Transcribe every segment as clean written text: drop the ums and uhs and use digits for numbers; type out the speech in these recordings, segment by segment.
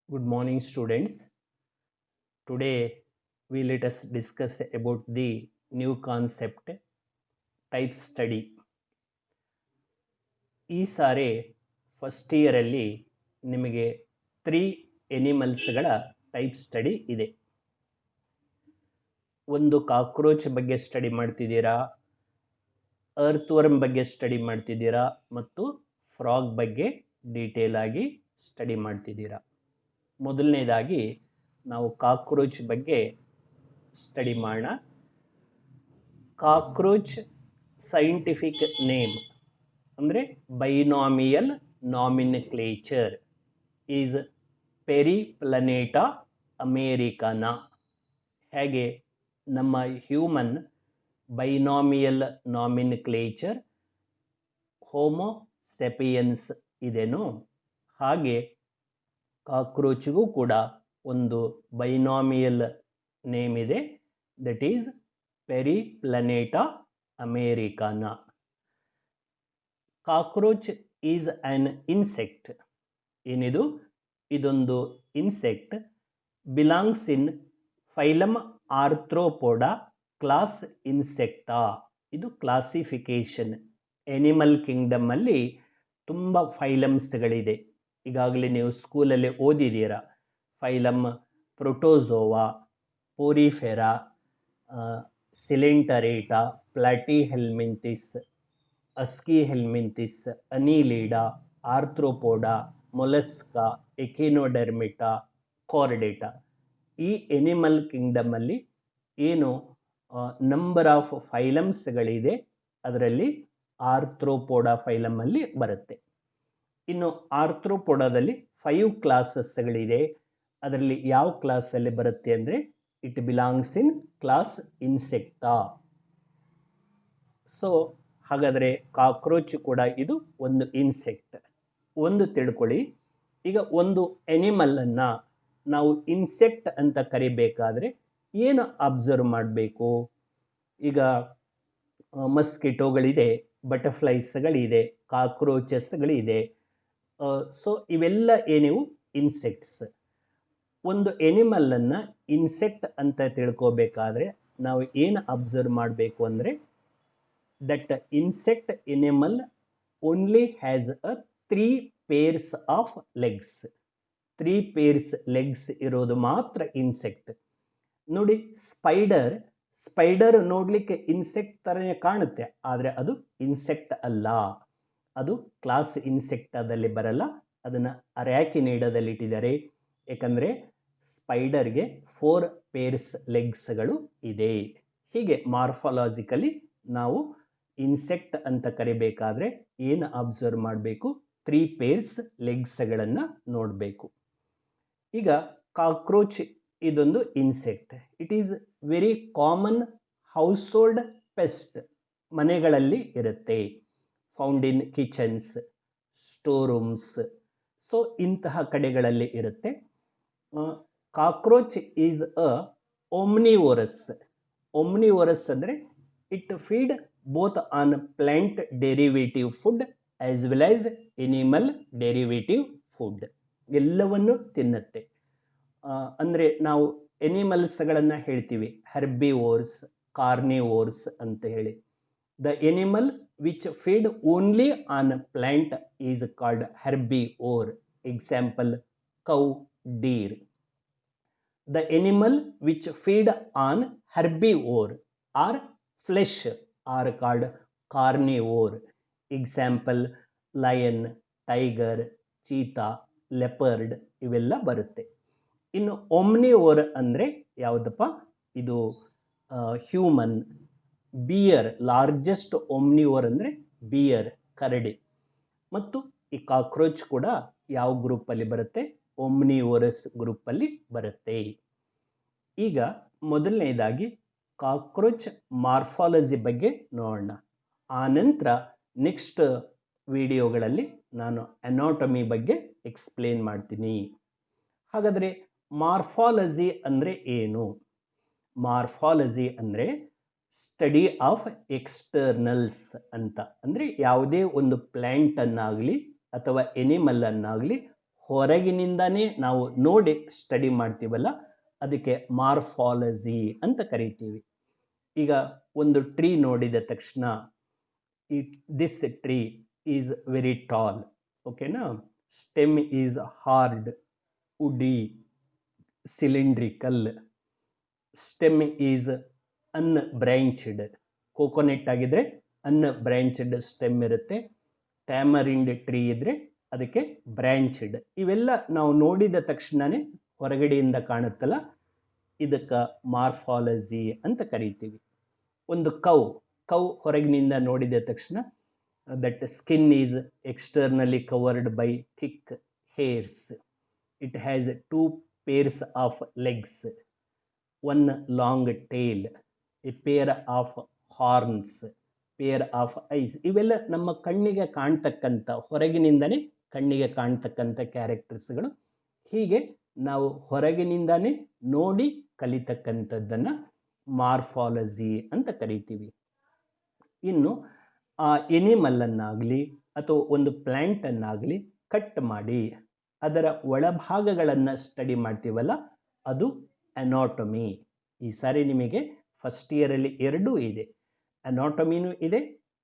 Good morning, students. Today, we let us discuss about the new concept type study. ಈ sorry first ಇಯರಲ್ಲಿ ನಿಮಗೆ 3 ಎನಿಮಲ್ಸ್ಗಳ type study ಇದೆ. ಒಂದು cockroach ಬಗ್ಗೆ study ಮಾಡ್ತಿದ್ದೀರಾ, ಅರ್ಥ್ವರ್ಮ್ ಬಗ್ಗೆ ಸ್ಟಡಿ ಮಾಡ್ತಿದ್ದೀರಾ ಮತ್ತು ಫ್ರಾಗ್ ಬಗ್ಗೆ ಡೀಟೇಲ್ ಆಗಿ ಸ್ಟಡಿ ಮಾಡ್ತಿದ್ದೀರಾ. ಮೊದಲನೇದಾಗಿ ನಾವು ಕಾಕ್ರೋಚ್ ಬಗ್ಗೆ ಸ್ಟಡಿ ಮಾಡೋಣ. ಕಾಕ್ರೋಚ್ ಸೈಂಟಿಫಿಕ್ ನೇಮ್ ಅಂದರೆ binomial nomenclature is Periplaneta americana. ಹೇಗೆ ನಮ್ಮ human binomial nomenclature Homo sapiens ಇದೆನೋ ಹಾಗೆ ಕಾಕ್ರೋಚ್ಗೂ ಕೂಡ ಒಂದು ಬೈನಾಮಿಯಲ್ ನೇಮ್ ಇದೆ, that is Periplaneta americana. Cockroach is an insect. ಏನಿದು? ಇದೊಂದು insect. Belongs in phylum Arthropoda, class Insecta. ಇದು ಕ್ಲಾಸಿಫಿಕೇಶನ್. ಎನಿಮಲ್ ಕಿಂಗ್ಡಮ್ ಅಲ್ಲಿ ತುಂಬ ಫೈಲಮ್ಸ್ಗಳಿದೆ. ಈಗಾಗಲೇ ನೀವು ಸ್ಕೂಲಲ್ಲಿ ಓದಿದ್ದೀರಾ. Phylum Protozoa, Porifera, Coelenterata, Platyhelminthes, Aschelminthes, Annelida, Arthropoda, Mollusca, Echinodermata, Chordata. ಈ ಎನಿಮಲ್ ಕಿಂಗ್ಡಮ್ ಅಲ್ಲಿ ಏನು ನಂಬರ್ ಆಫ್ ಫೈಲಮ್ಸ್ಗಳಿದೆ ಅದರಲ್ಲಿ ಆರ್ಥ್ರೋಪೋಡಾ ಫೈಲಮ್ ಅಲ್ಲಿ ಬರುತ್ತೆ. ಇನ್ನು ಆರ್ಥ್ರೋಪೋಡಾದಲ್ಲಿ 5 ಕ್ಲಾಸಸ್ಗಳಿದೆ. ಅದರಲ್ಲಿ ಯಾವ ಕ್ಲಾಸಲ್ಲಿ ಬರುತ್ತೆ ಅಂದರೆ it belongs in class Insecta. So ಹಾಗಾದರೆ ಕಾಕ್ರೋಚ್ ಕೂಡ ಇದು ಒಂದು ಇನ್ಸೆಕ್ಟ್. ಒಂದು ತಿಳ್ಕೊಳ್ಳಿ, ಈಗ ಒಂದು ಎನಿಮಲನ್ನು ನಾವು ಇನ್ಸೆಕ್ಟ್ ಅಂತ ಕರಿಬೇಕಾದ್ರೆ ಏನು ಅಬ್ಸರ್ವ್ ಮಾಡಬೇಕು? ಈಗ ಮಸ್ಕಿಟೋಗಳಿದೆ, ಬಟರ್ಫ್ಲೈಸ್ಗಳಿದೆ, ಕಾಕ್ರೋಚಸ್ಗಳಿದೆ. ಸೊ ಇವೆಲ್ಲ ಏನಿವು ಇನ್ಸೆಕ್ಟ್ಸ್. ಒಂದು ಎನಿಮಲನ್ನು ಇನ್ಸೆಕ್ಟ್ ಅಂತ ತಿಳ್ಕೋಬೇಕಾದ್ರೆ ನಾವು ಏನು ಅಬ್ಸರ್ವ್ ಮಾಡಬೇಕು ಅಂದರೆ that insect animal only has 3 pairs of legs. 3 pairs legs ಇರೋದು ಮಾತ್ರ ಇನ್ಸೆಕ್ಟ್. ನೋಡಿ, ಸ್ಪೈಡರ್ ನೋಡ್ಲಿಕ್ಕೆ ಇನ್ಸೆಕ್ಟ್ ಥರನೇ ಕಾಣುತ್ತೆ, ಆದರೆ ಅದು ಇನ್ಸೆಕ್ಟ್ ಅಲ್ಲ. ಅದು ಕ್ಲಾಸ್ ಇನ್ಸೆಕ್ಟಾದಲ್ಲಿ ಬರಲ್ಲ. ಅದನ್ನು ಅರ್ಯಾಕಿನಿಡಾದಲ್ಲಿ ಇಟ್ಟಿದ್ದಾರೆ. ಏಕೆಂದರೆ ಸ್ಪೈಡರ್ಗೆ 4 pairs ಲೆಗ್ಸ್ಗಳು ಇದೆ. ಹೀಗೆ ಮಾರ್ಫಾಲಜಿಕಲಿ ನಾವು ಇನ್ಸೆಕ್ಟ್ ಅಂತ ಕರಿಬೇಕಾದ್ರೆ ಏನು ಅಬ್ಸರ್ವ್ ಮಾಡಬೇಕು? 3 pairs ಲೆಗ್ಸ್ಗಳನ್ನು ನೋಡಬೇಕು. ಈಗ ಕಾಕ್ರೋಚ್ ಇದೊಂದು insect. It is very common household pest. ಮನೆಗಳಲ್ಲಿ ಇರುತ್ತೆ. Found in kitchens, store rooms. So ಇಂತಹ ಕಡೆಗಳಲ್ಲಿ ಇರುತ್ತೆ. Cockroach is omnivorous. ಓಮ್ನಿವೋರಸ್ ಅಂದರೆ it feed both on plant derivative food as well as animal derivative food. ಎಲ್ಲವನ್ನು ತಿನ್ನುತ್ತೆ. ಅಂದರೆ ನಾವು ಎನಿಮಲ್ಸ್ಗಳನ್ನು ಹೇಳ್ತೀವಿ ಹರ್ಬಿವೋರ್ಸ್, ಕಾರ್ನಿವೋರ್ಸ್ ಅಂತ ಹೇಳಿ. The animal which feed only on plant is called herbivore. Example cow, deer. The animal which feed on herbivore or flesh are called carnivore. Example lion, tiger, cheetah, leopard ಇವೆಲ್ಲ ಬರುತ್ತೆ. ಇನ್ನು omnivore ಅಂದರೆ ಯಾವುದಪ್ಪ? ಇದು human. Beer, largest omnivore ಅಂದರೆ beer, ಕರಡಿ. ಮತ್ತು ಈ cockroach ಕೂಡ ಯಾವ ಗ್ರೂಪಲ್ಲಿ ಬರುತ್ತೆ? ಓಮ್ನಿವೋರಸ್ ಗ್ರೂಪಲ್ಲಿ ಬರುತ್ತೆ. ಈಗ ಮೊದಲನೇದಾಗಿ ಕಾಕ್ರೋಚ್ ಮಾರ್ಫಾಲಜಿ ಬಗ್ಗೆ ನೋಡೋಣ. ಆನಂತರ ನೆಕ್ಸ್ಟ್ ವಿಡಿಯೋಗಳಲ್ಲಿ ನಾನು ಅನಾಟಮಿ ಬಗ್ಗೆ ಎಕ್ಸ್ಪ್ಲೇನ್ ಮಾಡ್ತೀನಿ. ಹಾಗಾದರೆ ಮಾರ್ಫಾಲಜಿ ಅಂದರೆ ಏನು? ಮಾರ್ಫಾಲಜಿ ಅಂದರೆ ಸ್ಟಡಿ ಆಫ್ ಎಕ್ಸ್ಟರ್ನಲ್ಸ್ ಅಂತ. ಅಂದರೆ ಯಾವುದೇ ಒಂದು ಪ್ಲ್ಯಾಂಟನ್ನಾಗಲಿ ಅಥವಾ ಎನಿಮಲ್ ಅನ್ನಾಗಲಿ ಹೊರಗಿನಿಂದಾನೇ ನಾವು ನೋಡಿ ಸ್ಟಡಿ ಮಾಡ್ತೀವಲ್ಲ ಅದಕ್ಕೆ ಮಾರ್ಫಾಲಜಿ ಅಂತ ಕರಿತೀವಿ. ಈಗ ಒಂದು ಟ್ರೀ ನೋಡಿದ ತಕ್ಷಣ this tree is very tall, ಓಕೆನಾ, stem is hard, woody, cylindrical, stem is unbranched, coconut ಆಗಿದ್ರೆ ಅನ್ಬ್ರಾಂಚ್ಡ್ ಸ್ಟೆಮ್ ಇರುತ್ತೆ, ಟ್ಯಾಮರಿಂಡ್ ಟ್ರೀ ಇದ್ರೆ ಅದಕ್ಕೆ ಬ್ರಾಂಚ್ಡ್. ಇವೆಲ್ಲ ನಾವು ನೋಡಿದ ತಕ್ಷಣನೇ ಹೊರಗಡೆಯಿಂದ ಕಾಣುತ್ತಲ್ಲ ಇದಕ್ಕೆ ಮಾರ್ಫಾಲಜಿ ಅಂತ ಕರಿತೀವಿ. ಒಂದು ಕೌ ಹೊರಗಿನಿಂದ ನೋಡಿದ ತಕ್ಷಣ that skin is externally covered by thick hairs, it has 2 pairs of legs, 1 long tail, a pair of horns, pair of eyes. ಇವೆಲ್ಲ ನಮ್ಮ ಕಣ್ಣಿಗೆ ಕಾಣ್ತಕ್ಕಂಥ, ಹೊರಗಿನಿಂದನೇ ಕಣ್ಣಿಗೆ ಕಾಣ್ತಕ್ಕಂಥ ಕ್ಯಾರೆಕ್ಟರ್ಸ್ಗಳು. ಹೀಗೆ ನಾವು ಹೊರಗಿನಿಂದಾನೇ ನೋಡಿ ಕಲಿತಕ್ಕಂಥದ್ದನ್ನು ಮಾರ್ಫಾಲಜಿ ಅಂತ ಕರಿತೀವಿ. ಇನ್ನು ಆ ಎನಿಮಲ್ಲನ್ನಾಗಲಿ ಅಥವಾ ಒಂದು ಪ್ಲ್ಯಾಂಟನ್ನಾಗಲಿ ಕಟ್ ಮಾಡಿ ಅದರ ಒಳಭಾಗಗಳನ್ನು ಸ್ಟಡಿ ಮಾಡ್ತೀವಲ್ಲ ಅದು ಅನಾಟಮಿ. ಈ ಸಾರಿ ನಿಮಗೆ ಫಸ್ಟ್ ಇಯರಲ್ಲಿ ಎರಡೂ ಇದೆ, ಅನಾಟಮಿನೂ ಇದೆ,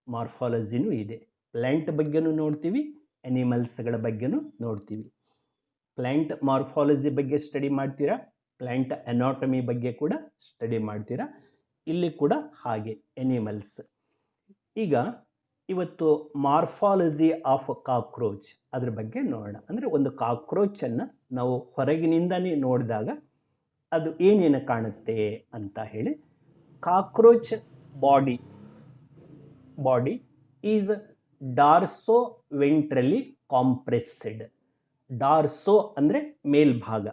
ಮಾರ್ಫಾಲಜಿನೂ ಇದೆ. ಪ್ಲ್ಯಾಂಟ್ ಬಗ್ಗೆನೂ ನೋಡ್ತೀವಿ, ಅನಿಮಲ್ಸ್ಗಳ ಬಗ್ಗೆನೂ ನೋಡ್ತೀವಿ. ಪ್ಲ್ಯಾಂಟ್ ಮಾರ್ಫಾಲಜಿ ಬಗ್ಗೆ ಸ್ಟಡಿ ಮಾಡ್ತೀರಾ, ಪ್ಲ್ಯಾಂಟ್ ಅನಾಟಮಿ ಬಗ್ಗೆ ಕೂಡ ಸ್ಟಡಿ ಮಾಡ್ತೀರಾ. ಇಲ್ಲಿ ಕೂಡ ಹಾಗೆ ಎನಿಮಲ್ಸ್. ಈಗ ಇವತ್ತು ಮಾರ್ಫಾಲಜಿ ಆಫ್ ಕಾಕ್ರೋಚ್ ಅದ್ರ ಬಗ್ಗೆ ನೋಡೋಣ. ಅಂದರೆ ಒಂದು ಕಾಕ್ರೋಚನ್ನು ನಾವು ಹೊರಗಿನಿಂದನೇ ನೋಡಿದಾಗ ಅದು ಏನೇನು ಕಾಣುತ್ತೆ ಅಂತ ಹೇಳಿ. Cockroach body is dorsoventrally compressed. Dorso ಅಂದರೆ ಮೇಲ್ಭಾಗ.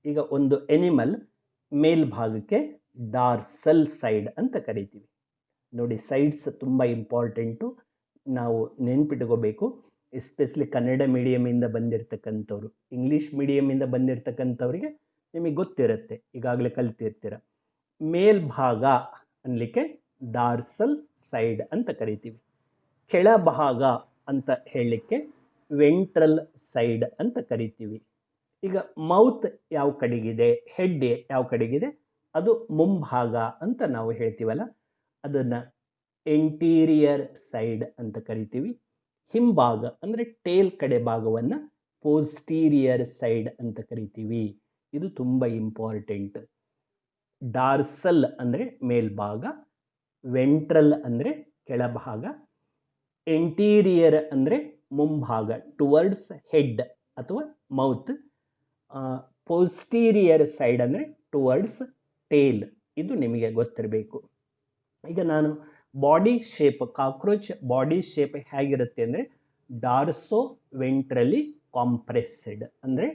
ಈಗ ಒಂದು ಎನಿಮಲ್ ಮೇಲ್ಭಾಗಕ್ಕೆ ಡಾರ್ಸಲ್ ಸೈಡ್ ಅಂತ ಕರಿತೀವಿ. ನೋಡಿ, ಸೈಡ್ಸ್ ತುಂಬ ಇಂಪಾರ್ಟೆಂಟು, ನಾವು ನೆನ್ಪಿಟ್ಕೋಬೇಕು. ಎಸ್ಪೆಷಲಿ ಕನ್ನಡ ಮೀಡಿಯಮಿಂದ ಬಂದಿರತಕ್ಕಂಥವ್ರು, ಇಂಗ್ಲೀಷ್ ಮೀಡಿಯಮಿಂದ ಬಂದಿರತಕ್ಕಂಥವ್ರಿಗೆ ನಿಮಗೆ ಗೊತ್ತಿರುತ್ತೆ, ಈಗಾಗಲೇ ಕಲ್ತಿರ್ತೀರ. ಮೇಲ್ಭಾಗ ಅನ್ನಲಿಕ್ಕೆ ಡಾರ್ಸಲ್ ಸೈಡ್ ಅಂತ ಕರಿತೀವಿ. ಕೆಳಭಾಗ ಅಂತ ಹೇಳಲಿಕ್ಕೆ ವೆಂಟ್ರಲ್ ಸೈಡ್ ಅಂತ ಕರಿತೀವಿ. ಈಗ ಮೌತ್ ಯಾವ ಕಡೆಗಿದೆ, ಹೆಡ್ ಯಾವ ಕಡೆಗಿದೆ, ಅದು ಮುಂಭಾಗ ಅಂತ ನಾವು ಹೇಳ್ತೀವಲ್ಲ ಅದನ್ನು ಎಂಟೀರಿಯರ್ ಸೈಡ್ ಅಂತ ಕರಿತೀವಿ. ಹಿಂಭಾಗ ಅಂದರೆ ಟೇಲ್ ಕಡೆ ಭಾಗವನ್ನು ಪೋಸ್ಟೀರಿಯರ್ ಸೈಡ್ ಅಂತ ಕರಿತೀವಿ. ಇದು ತುಂಬ ಇಂಪಾರ್ಟೆಂಟ್. ಡಾರ್ಸಲ್ ಅಂದರೆ ಮೇಲ್ಭಾಗ, ವೆಂಟ್ರಲ್ ಅಂದರೆ ಕೆಳಭಾಗ, ಎಂಟೀರಿಯರ್ ಅಂದರೆ ಮುಂಭಾಗ ಟುವರ್ಡ್ಸ್ ಹೆಡ್ ಅಥವಾ ಮೌತ್, ಪೋಸ್ಟೀರಿಯರ್ ಸೈಡ್ ಅಂದರೆ ಟುವರ್ಡ್ಸ್ ಟೇಲ್. ಇದು ನಿಮಗೆ ಗೊತ್ತಿರಬೇಕು. ಈಗ ನಾನು body shape, cockroach body shape ಹೇಗಿರುತ್ತೆ ಅಂದರೆ ಡಾರ್ಸೋ ವೆಂಟ್ರಲಿ ಕಾಂಪ್ರೆಸ್ಡ್, ಅಂದರೆ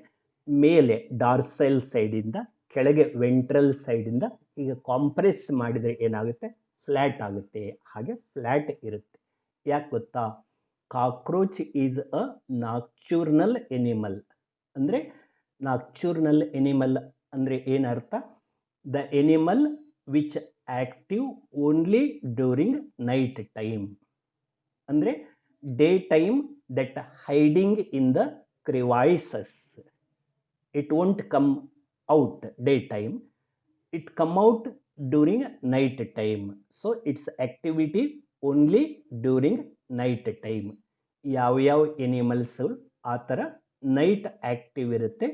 ಮೇಲೆ ಡಾರ್ಸಲ್ ಸೈಡಿಂದ ಕೆಳಗೆ ವೆಂಟ್ರಲ್ ಸೈಡಿಂದ ಈಗ ಕಾಂಪ್ರೆಸ್ ಮಾಡಿದರೆ ಏನಾಗುತ್ತೆ, ಫ್ಲ್ಯಾಟ್ ಆಗುತ್ತೆ. ಹಾಗೆ ಫ್ಲ್ಯಾಟ್ ಇರುತ್ತೆ. ಯಾಕೆ ಗೊತ್ತಾ? Cockroach is a nocturnal animal. ಅಂದರೆ ನಾಕ್ಚೂರ್ನಲ್ ಎನಿಮಲ್ ಅಂದರೆ ಏನರ್ಥ? The animal which active only during night time. ಅಂದರೆ day time that hiding in the crevices. It won't come out day time, it come out during night time. So its activity only during night time. ಯಾವ್ಯಾವ animals ಆ ಥರ night active ಇರುತ್ತೆ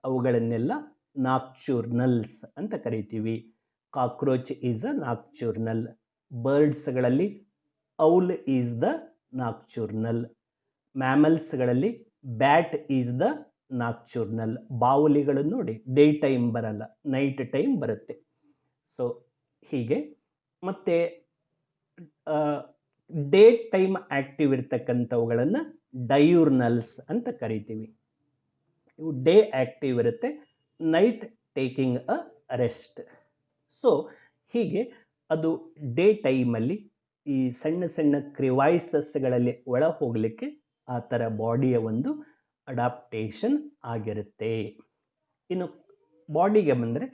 ಅವುಗಳನ್ನೆಲ್ಲ nocturnals ಅಂತ ಕರಿತೀವಿ. Cockroach is a nocturnal. ಬರ್ಡ್ಸ್ಗಳಲ್ಲಿ owl is the nocturnal. ಮ್ಯಾಮಲ್ಸ್ಗಳಲ್ಲಿ bat is the nocturnal. ಬಾವುಲಿಗಳು ನೋಡಿ ಡೇ ಟೈಮ್ ಬರಲ್ಲ, ನೈಟ್ ಟೈಮ್ ಬರುತ್ತೆ. ಸೊ ಹೀಗೆ. ಮತ್ತು ಡೇ ಟೈಮ್ ಆಕ್ಟಿವ್ ಇರ್ತಕ್ಕಂಥವುಗಳನ್ನು ಡಯೂರ್ನಲ್ಸ್ ಅಂತ ಕರಿತೀವಿ. ಇವು ಡೇ ಆಕ್ಟಿವ್ ಇರುತ್ತೆ, night taking a rest. So ಹೀಗೆ ಅದು ಡೇ ಟೈಮಲ್ಲಿ ಈ ಸಣ್ಣ ಸಣ್ಣ ಕ್ರಿವೈಸಸ್ಗಳಲ್ಲಿ ಒಳ ಹೋಗಲಿಕ್ಕೆ ಆ ಥರ ಬಾಡಿಯ ಒಂದು ಅಡಾಪ್ಟೇಷನ್ ಆಗಿರುತ್ತೆ. ಇನ್ನು ಬಾಡಿಗೆ ಬಂದರೆ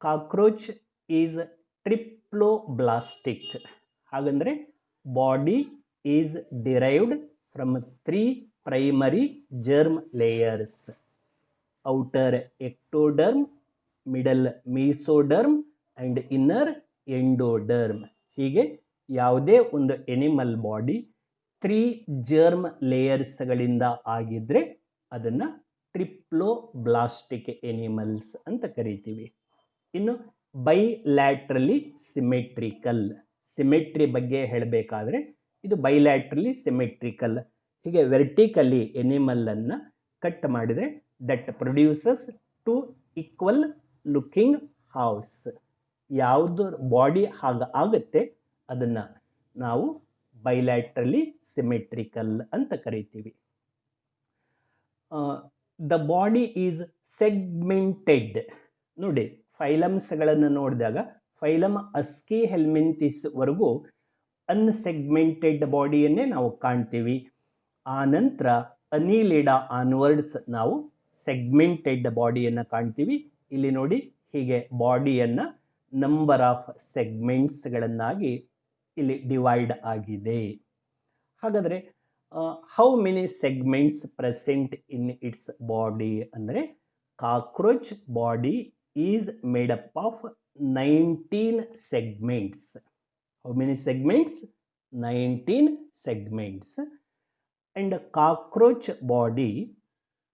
ಕಾಕ್ರೋಚ್ ಈಸ್ ಟ್ರಿಪ್ಲೋಬ್ಲಾಸ್ಟಿಕ್. ಹಾಗಂದರೆ body is derived from 3 primary germ layers, outer ectoderm, middle mesoderm and inner endoderm. ಹೀಗೆ ಯಾವುದೇ ಒಂದು ಎನಿಮಲ್ ಬಾಡಿ 3 ಜರ್ಮ್ ಲೇಯರ್ಸ್ಗಳಿಂದ ಆಗಿದ್ರೆ ಅದನ್ನು ಟ್ರಿಪ್ಲೋಬ್ಲಾಸ್ಟಿಕ್ ಎನಿಮಲ್ಸ್ ಅಂತ ಕರಿತೀವಿ. ಇನ್ನು ಬೈಲ್ಯಾಟ್ರಲಿ ಸಿಮೆಟ್ರಿಕಲ್, ಸಿಮೆಟ್ರಿ ಬಗ್ಗೆ ಹೇಳಬೇಕಾದ್ರೆ ಇದು ಬೈಲ್ಯಾಟ್ರಲಿ ಸಿಮೆಟ್ರಿಕಲ್. ಹೀಗೆ ವೆರ್ಟಿಕಲಿ ಎನಿಮಲ್ ಅನ್ನು ಕಟ್ ಮಾಡಿದರೆ ದಟ್ ಪ್ರೊಡ್ಯೂಸಸ್ 2 ಈಕ್ವಲ್ ಲುಕಿಂಗ್ ಹಾವ್ಸ್. ಯಾವುದು ಬಾಡಿ ಹಾಗೆ ಆಗುತ್ತೆ ಅದನ್ನು ನಾವು ಬೈಲ್ಯಾಟ್ರಲಿ ಸಿಮೆಟ್ರಿಕಲ್ ಅಂತ ಕರಿತೀವಿ. The body is segmented. ನೋಡಿ, ಫೈಲಮ್ಸ್ಗಳನ್ನು ನೋಡಿದಾಗ ಫೈಲಮ್ ಅಸ್ಕಿ ಹೆಲ್ಮಿಂಥಿಸ್ ವರೆಗೂ ಅನ್ಸೆಗ್ಮೆಂಟೆಡ್ ಬಾಡಿಯನ್ನೇ ನಾವು ಕಾಣ್ತೀವಿ. ಆ ನಂತರ ಅನಿಲಿಡಾ ಆನ್ವರ್ಡ್ಸ್ ನಾವು ಸೆಗ್ಮೆಂಟೆಡ್ ಬಾಡಿಯನ್ನು ಕಾಣ್ತೀವಿ. ಇಲ್ಲಿ ನೋಡಿ, ಹೀಗೆ ಬಾಡಿಯನ್ನು ನಂಬರ್ ಆಫ್ ಸೆಗ್ಮೆಂಟ್ಸ್ಗಳನ್ನಾಗಿ ಇಲ್ಲಿ ಡಿವೈಡ್ ಆಗಿದೆ. ಹಾಗಾದರೆ how many segments present in its body ಅಂದರೆ cockroach body is made up of 19 segments. How many segments? 19 segments. And cockroach body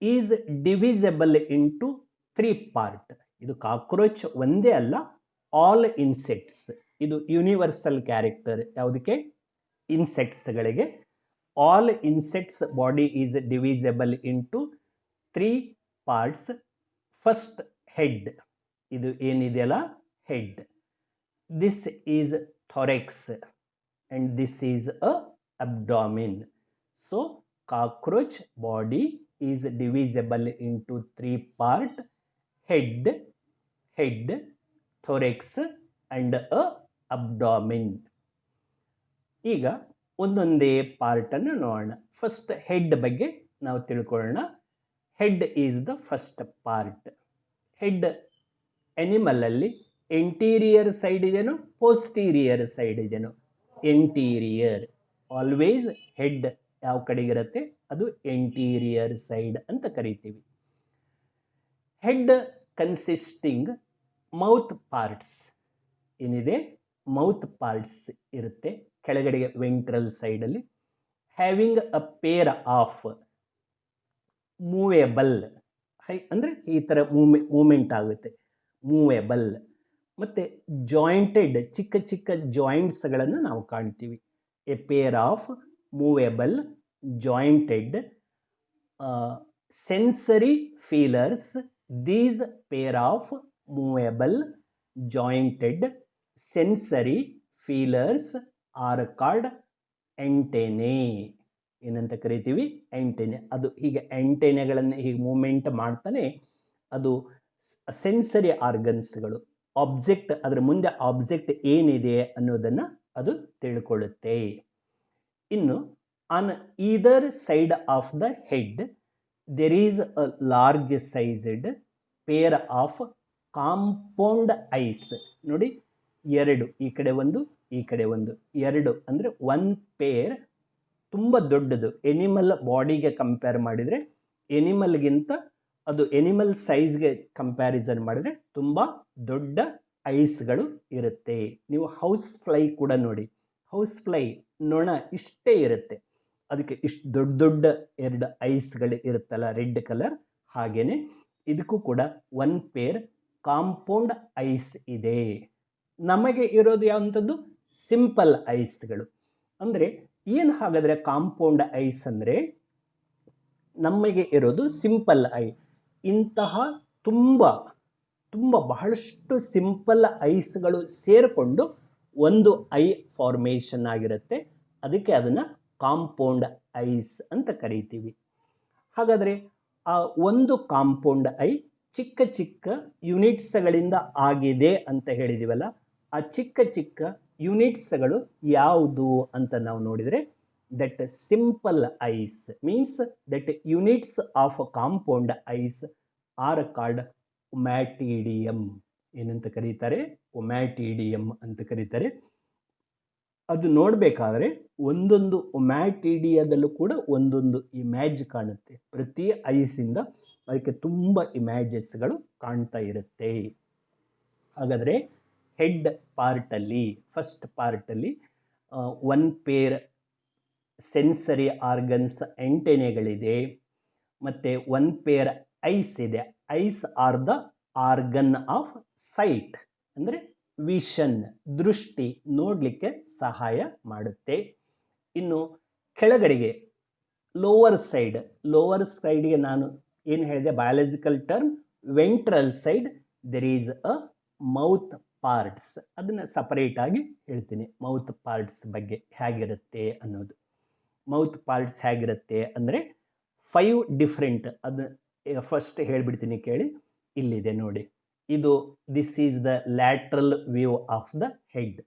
is divisible into 3 part. ಇದು ಕಾಕ್ರೋಚ್ ಒಂದೇ ಅಲ್ಲ, ಆಲ್ ಇನ್ಸೆಕ್ಟ್ಸ್. ಇದು ಯೂನಿವರ್ಸಲ್ ಕ್ಯಾರೆಕ್ಟರ್ ಯಾವುದಕ್ಕೆ? ಇನ್ಸೆಕ್ಟ್ಸ್ಗಳಿಗೆ. All insects body is divisible into 3 parts. First head, ಇದು ಏನಿದೆಯಲ್ಲ head, this is thorax and this is a abdomen. So cockroach body is divisible into 3 part: head, thorax and a abdomen. ಈಗ ಒಂದೊಂದೇ ಪಾರ್ಟನ್ನು ನೋಡೋಣ. First head ಬಗ್ಗೆ ನಾವು ತಿಳ್ಕೊಳ್ಳೋಣ. Head is the first part. Head animal ಅಲ್ಲಿ ಎಂಟೀರಿಯರ್ ಸೈಡ್ ಇದೆನೋ posterior side ಇದೆನೋ? ಎಂಟೀರಿಯರ್. ಆಲ್ವೇಸ್ ಹೆಡ್ ಯಾವ ಕಡೆಗಿರುತ್ತೆ? ಅದು ಎಂಟೀರಿಯರ್ ಸೈಡ್ ಅಂತ ಕರಿತೀವಿ. ಹೆಡ್ ಕನ್ಸಿಸ್ಟಿಂಗ್ ಮೌತ್ ಪಾರ್ಟ್ಸ್ ಏನಿದೆ, ಮೌತ್ ಪಾರ್ಟ್ಸ್ ಇರುತ್ತೆ ಕೆಳಗಡೆಗೆ ವೆಂಟ್ರಲ್ ಸೈಡಲ್ಲಿ. Having a pair of movable, ಅಂದರೆ ಈ ಥರ ಮೂಮೆಂಟ್ ಆಗುತ್ತೆ, ಮೂವೇಬಲ್. ಮತ್ತು ಜಾಯಿಂಟೆಡ್ ಚಿಕ್ಕ ಚಿಕ್ಕ ಜಾಯಿಂಟ್ಸ್ಗಳನ್ನು ನಾವು ಕಾಣ್ತೀವಿ. A pair of movable jointed sensory feelers. These pair of movable jointed sensory feelers are called antennae. ಏನಂತ ಕರಿತೀವಿ? ಆಂಟೆನೆ. ಅದು ಹೀಗೆ ಆಂಟೆನೆಗಳನ್ನು ಹೀಗೆ ಮೂಮೆಂಟ್ ಮಾಡ್ತಾನೆ ಅದು ಸೆನ್ಸರಿ ಆರ್ಗನ್ಸ್ಗಳು. ಆಬ್ಜೆಕ್ಟ್, ಅದರ ಮುಂದೆ ಆಬ್ಜೆಕ್ಟ್ ಏನಿದೆ ಅನ್ನೋದನ್ನು ಅದು ತಿಳ್ಕೊಳ್ಳುತ್ತೆ. ಇನ್ನು on either side of the head there is a large sized pair of compound eyes. ನೋಡಿ, ಎರಡು, ಈ ಕಡೆ ಒಂದು, ಈ ಕಡೆ ಒಂದು, ಎರಡು ಅಂದರೆ 1 ಪೇರ್. ತುಂಬ ದೊಡ್ಡದು. ಎನಿಮಲ್ ಬಾಡಿಗೆ ಕಂಪೇರ್ ಮಾಡಿದರೆ, ಎನಿಮಲ್ಗಿಂತ ಅದು ಎನಿಮಲ್ ಸೈಜ್ಗೆ ಕಂಪ್ಯಾರಿಸನ್ ಮಾಡಿದರೆ ತುಂಬ ದೊಡ್ಡ ಐಸ್ಗಳು ಇರುತ್ತೆ. ನೀವು ಹೌಸ್ ಫ್ಲೈ ಕೂಡ ನೋಡಿ, ಹೌಸ್ ಫ್ಲೈ ನೊಣ ಇಷ್ಟೇ ಇರುತ್ತೆ, ಅದಕ್ಕೆ ಇಷ್ಟು ದೊಡ್ಡ ದೊಡ್ಡ 2 ಐಸ್ಗಳು ಇರುತ್ತಲ್ಲ ರೆಡ್ ಕಲರ್. ಹಾಗೇನೆ ಇದಕ್ಕೂ ಕೂಡ 1 ಪೇರ್ ಕಾಂಪೌಂಡ್ ಐಸ್ ಇದೆ. ನಮಗೆ ಇರೋದು ಯಾವುದಂಥದ್ದು? ಸಿಂಪಲ್ ಐಸ್ಗಳು. ಅಂದರೆ ಏನು ಹಾಗಾದರೆ ಕಾಂಪೌಂಡ್ ಐಸ್ ಅಂದರೆ? ನಮಗೆ ಇರೋದು ಸಿಂಪಲ್ ಐ. ಇಂತಹ ತುಂಬ ತುಂಬ ಬಹಳಷ್ಟು ಸಿಂಪಲ್ ಐಸ್ಗಳು ಸೇರಿಕೊಂಡು ಒಂದು ಐ ಫಾರ್ಮೇಷನ್ ಆಗಿರುತ್ತೆ. ಅದಕ್ಕೆ ಅದನ್ನು ಕಾಂಪೌಂಡ್ ಐಸ್ ಅಂತ ಕರಿತೀವಿ. ಹಾಗಾದರೆ ಆ ಒಂದು ಕಾಂಪೌಂಡ್ ಐ ಚಿಕ್ಕ ಚಿಕ್ಕ ಯೂನಿಟ್ಸ್ಗಳಿಂದ ಆಗಿದೆ ಅಂತ ಹೇಳಿದಿವಲ್ಲ, ಆ ಚಿಕ್ಕ ಚಿಕ್ಕ ಯೂನಿಟ್ಸ್ಗಳು ಯಾವುದು ಅಂತ ನಾವು ನೋಡಿದರೆ, that simple eyes means that units of compound eyes are called ommatidium. ಏನಂತ ಕರೀತಾರೆ? ಒಮ್ಯಾಟಿಡಿಯಂ ಅಂತ ಕರೀತಾರೆ. ಅದು ನೋಡಬೇಕಾದ್ರೆ ಒಂದೊಂದು ಒಮ್ಯಾಟಿಡಿಯಾದಲ್ಲೂ ಕೂಡ ಒಂದೊಂದು ಇಮ್ಯಾಜ್ ಕಾಣುತ್ತೆ. ಪ್ರತಿ ಐಸಿಂದ ಅದಕ್ಕೆ ತುಂಬ ಇಮ್ಯಾಜಸ್ಗಳು ಕಾಣ್ತಾ ಇರುತ್ತೆ. ಹಾಗಾದರೆ ಹೆಡ್ ಪಾರ್ಟಲ್ಲಿ ಫಸ್ಟ್ ಪಾರ್ಟಲ್ಲಿ 1 ಪೇರ್ ಸೆನ್ಸರಿ ಆರ್ಗನ್ಸ್ ಎಂಟೆನೆಗಳಿದೆ, ಮತ್ತು 1 ಪೇರ್ ಐಸ್ ಇದೆ. Eyes are the organ of sight, ಅಂದರೆ ವಿಷನ್, ದೃಷ್ಟಿ, ನೋಡಲಿಕ್ಕೆ ಸಹಾಯ ಮಾಡುತ್ತೆ. ಇನ್ನು ಕೆಳಗಡೆಗೆ ಲೋವರ್ ಸೈಡ್ಗೆ ನಾನು ಏನು ಹೇಳಿದೆ, biological term ventral side there is a mouth parts. ಅದನ್ನು ಸಪರೇಟ್ ಆಗಿ ಹೇಳ್ತೀನಿ, ಮೌತ್ ಪಾರ್ಟ್ಸ್ ಬಗ್ಗೆ ಹೇಗಿರುತ್ತೆ ಅನ್ನೋದು. ಮೌತ್ ಪಾರ್ಟ್ಸ್ ಹೇಗಿರುತ್ತೆ ಅಂದರೆ 5 ಡಿಫ್ರೆಂಟ್, ಅದು ಫಸ್ಟ್ ಹೇಳ್ಬಿಡ್ತೀನಿ ಕೇಳಿ. ಇಲ್ಲಿದೆ ನೋಡಿ, ಇದು this is the lateral view of the head.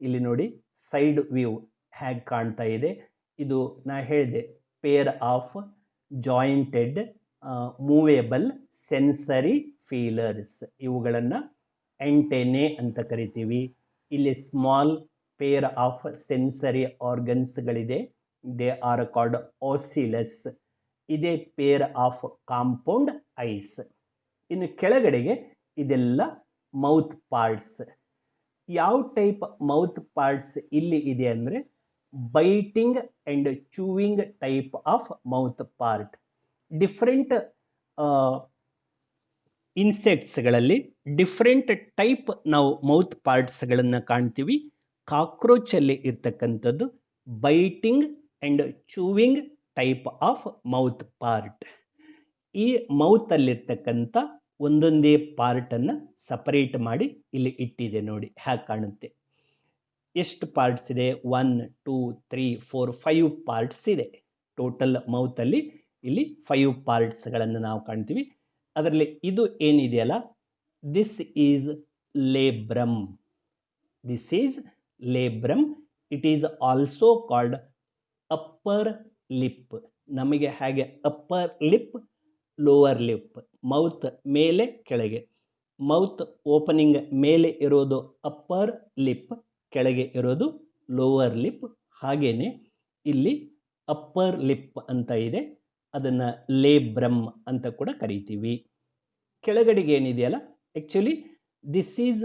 ಇಲ್ಲಿ ನೋಡಿ ಸೈಡ್ ವ್ಯೂ ಹೇಗೆ ಕಾಣ್ತಾ ಇದೆ. ಇದು ನಾ ಹೇಳಿದೆ pair of jointed movable sensory feelers, ಇವುಗಳನ್ನು ಎಂಟೆನೆ ಅಂತ ಕರಿತೀವಿ. ಇಲ್ಲಿ ಸ್ಮಾಲ್ ಪೇರ್ ಆಫ್ ಸೆನ್ಸರಿ ಆರ್ಗನ್ಸ್ಗಳಿದೆ, ದೇ ಆರ್ ಕಾಲ್ಡ್ ಓಸಿಲಸ್. ಇದೇ ಪೇರ್ ಆಫ್ ಕಾಂಪೌಂಡ್ ಐಸ್. ಇನ್ನು ಕೆಳಗಡೆಗೆ ಇದೆಲ್ಲ ಮೌತ್ ಪಾರ್ಟ್ಸ್. ಯಾವ ಟೈಪ್ ಮೌತ್ ಪಾರ್ಟ್ಸ್ ಇಲ್ಲಿ ಇದೆ ಅಂದರೆ biting and chewing type of mouth part. Different ಇನ್ಸೆಕ್ಟ್ಸ್ಗಳಲ್ಲಿ ಡಿಫ್ರೆಂಟ್ ಟೈಪ್ ನಾವು ಮೌತ್ ಪಾರ್ಟ್ಸ್ಗಳನ್ನು ಕಾಣ್ತೀವಿ. ಕಾಕ್ರೋಚಲ್ಲಿ ಇರ್ತಕ್ಕಂಥದ್ದು biting and chewing type of mouth part. ಈ ಮೌತಲ್ಲಿರ್ತಕ್ಕಂಥ ಒಂದೊಂದೇ ಪಾರ್ಟನ್ನು ಸಪರೇಟ್ ಮಾಡಿ ಇಲ್ಲಿ ಇಟ್ಟಿದೆ ನೋಡಿ, ಹೇಗೆ ಕಾಣುತ್ತೆ. ಎಷ್ಟು ಪಾರ್ಟ್ಸ್ ಇದೆ? 1 2 3 4 5 ಪಾರ್ಟ್ಸ್ ಇದೆ ಟೋಟಲ್ ಮೌತಲ್ಲಿ. ಇಲ್ಲಿ 5 ಪಾರ್ಟ್ಸ್ಗಳನ್ನು ನಾವು ಕಾಣ್ತೀವಿ. ಅದರಲ್ಲಿ ಇದು ಏನಿದೆಯಲ್ಲ, this is labrum. This is labrum. It is also called upper lip. ನಮಗೆ ಹಾಗೆ upper lip, lower lip, mouth ಮೇಲೆ ಕೆಳಗೆ. ಮೌತ್ ಓಪನಿಂಗ್ ಮೇಲೆ ಇರೋದು ಅಪ್ಪರ್ ಲಿಪ್, ಕೆಳಗೆ ಇರೋದು ಲೋವರ್ ಲಿಪ್. ಹಾಗೇನೆ ಇಲ್ಲಿ ಅಪ್ಪರ್ ಲಿಪ್ ಅಂತ ಇದೆ, ಅದನ್ನು ಲೇಬ್ರಮ್ ಅಂತ ಕೂಡ ಕರಿತೀವಿ. ಕೆಳಗಡೆಗೆ ಏನಿದೆಯಲ್ಲ, actually this is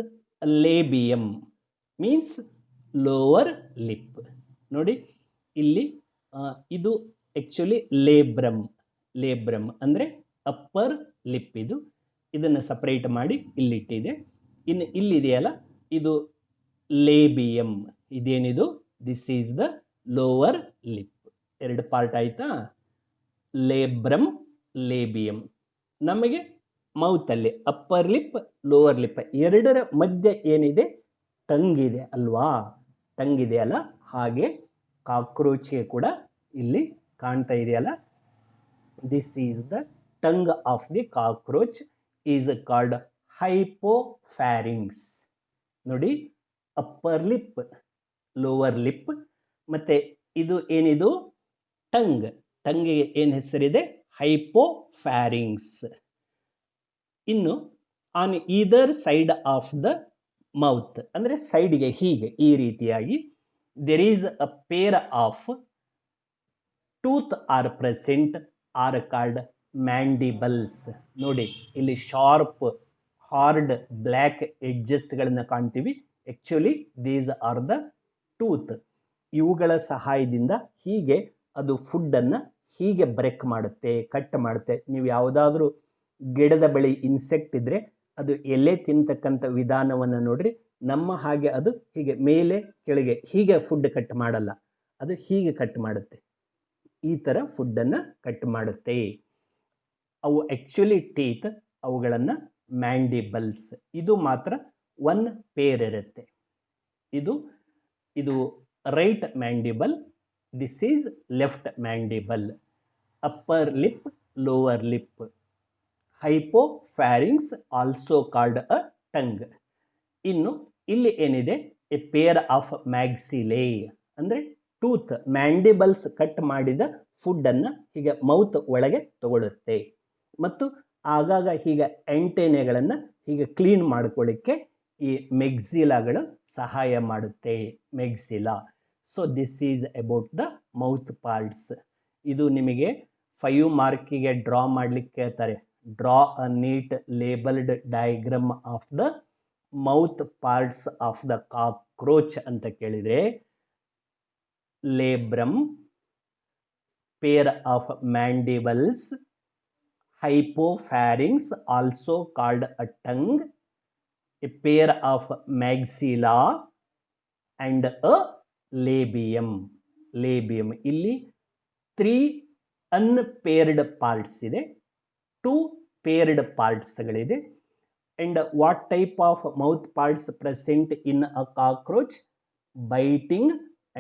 labium, means lower lip. ನೋಡಿ ಇಲ್ಲಿ ಇದು ಆ್ಯಕ್ಚುಲಿ ಲೇಬ್ರಮ್ ಅಂದರೆ ಅಪ್ಪರ್ ಲಿಪ್. ಇದನ್ನು ಸಪ್ರೇಟ್ ಮಾಡಿ ಇಲ್ಲಿಟ್ಟಿದೆ. ಇನ್ನು ಇಲ್ಲಿದೆಯಲ್ಲ, ಇದು ಲೇಬಿಯಮ್. ಇದೇನಿದು? This is the lower lip. 2 part ಆಯಿತಾ? ಲೇಬ್ರಮ್, ಲೇಬಿಯಮ್. ನಮಗೆ ಮೌತಲ್ಲಿ ಅಪ್ಪರ್ ಲಿಪ್, ಲೋವರ್ ಲಿಪ್, ಎರಡರ ಮಧ್ಯೆ ಏನಿದೆ? ಟಂಗ್ ಇದೆ ಅಲ್ವಾ? ಟಂಗ್ ಇದೆಯಲ್ಲ, ಹಾಗೆ ಕಾಕ್ರೋಚ್ಗೆ ಕೂಡ ಇಲ್ಲಿ ಕಾಣ್ತಾ ಇದೆಯಲ್ಲ, this is the tongue of the cockroach, is called hypopharynx. ನೋಡಿ, ಅಪ್ಪರ್ ಲಿಪ್, ಲೋವರ್ ಲಿಪ್, ಮತ್ತು ಇದು ಏನಿದು? ಟಂಗ್. ಟಂಗಿಗೆ ಏನು ಹೆಸರಿದೆ? ಹೈಪೋಫ್ಯಾರಿಂಗ್ಸ್. ಇನ್ನು on either side of the mouth, ಅಂದರೆ ಸೈಡ್ಗೆ ಹೀಗೆ ಈ ರೀತಿಯಾಗಿ, there is a pair of tooth are present, are called mandibles. ನೋಡಿ ಇಲ್ಲಿ ಶಾರ್ಪ್ ಹಾರ್ಡ್ ಬ್ಲ್ಯಾಕ್ ಎಡ್ಜಸ್ಗಳನ್ನು ಕಾಣ್ತೀವಿ. Actually these are the tooth. ಇವುಗಳ ಸಹಾಯದಿಂದ ಹೀಗೆ ಅದು ಫುಡ್ಡನ್ನು ಹೀಗೆ ಬ್ರೇಕ್ ಮಾಡುತ್ತೆ, ಕಟ್ ಮಾಡುತ್ತೆ. ನೀವು ಯಾವುದಾದ್ರೂ ಗಿಡದ ಬಳಿ ಇನ್ಸೆಕ್ಟ್ ಇದ್ದರೆ ಅದು ಎಲೆ ತಿಂತಕ್ಕಂಥ ವಿಧಾನವನ್ನು ನೋಡ್ರಿ. ನಮ್ಮ ಹಾಗೆ ಅದು ಹೀಗೆ ಮೇಲೆ ಕೆಳಗೆ ಹೀಗೆ ಫುಡ್ ಕಟ್ ಮಾಡಲ್ಲ, ಅದು ಹೀಗೆ ಕಟ್ ಮಾಡುತ್ತೆ. ಈ ಥರ ಫುಡ್ಡನ್ನು ಕಟ್ ಮಾಡುತ್ತೆ. ಅವು ಆ್ಯಕ್ಚುಲಿ ಟೀತ್, ಅವುಗಳನ್ನು ಮ್ಯಾಂಡಿಬಲ್ಸ್. ಇದು ಮಾತ್ರ 1 ಪೇರ್ ಇರುತ್ತೆ. ಇದು right mandible, this is left mandible. Upper lip, lower lip. Hypopharynx also called a tongue. ಇನ್ನು ಇಲ್ಲಿ ಏನಿದೆ? ಎ ಪೇರ್ ಆಫ್ ಮ್ಯಾಕ್ಸಿಲೇ, ಅಂದರೆ ಟೂತ್, ಮ್ಯಾಂಡಿಬಲ್ಸ್ ಕಟ್ ಮಾಡಿದ ಫುಡ್ಡನ್ನು ಹೀಗೆ ಮೌತ್ ಒಳಗೆ ತಗೊಳ್ಳುತ್ತೆ. ಮತ್ತು ಆಗಾಗ ಹೀಗೆ ಎಂಟೆನೆಗಳನ್ನು ಹೀಗೆ ಕ್ಲೀನ್ ಮಾಡ್ಕೊಳ್ಳಿಕ್ಕೆ ಈ ಮೆಕ್ಸಿಲಾಗಳು ಸಹಾಯ ಮಾಡುತ್ತೆ. Maxilla. So this is about the mouth parts. ಇದು ನಿಮಗೆ 5 ಮಾರ್ಕಿಗೆ ಡ್ರಾ ಮಾಡ್ಲಿಕ್ಕೆ ಕೇಳ್ತಾರೆ. Draw a neat labelled diagram of the mouth parts of the cockroach ಅಂತ ಕೇಳಿದರೆ ಲೇಬ್ರಮ್, pair of mandibles, hypopharynx also called a tongue, a pair of maxilla and a labium. Labium ಇಲ್ಲಿ 3 unpaired parts ಇದೆ, 2 paired parts ಗಳಿದೆ. And what type of mouth parts present in a cockroach? Biting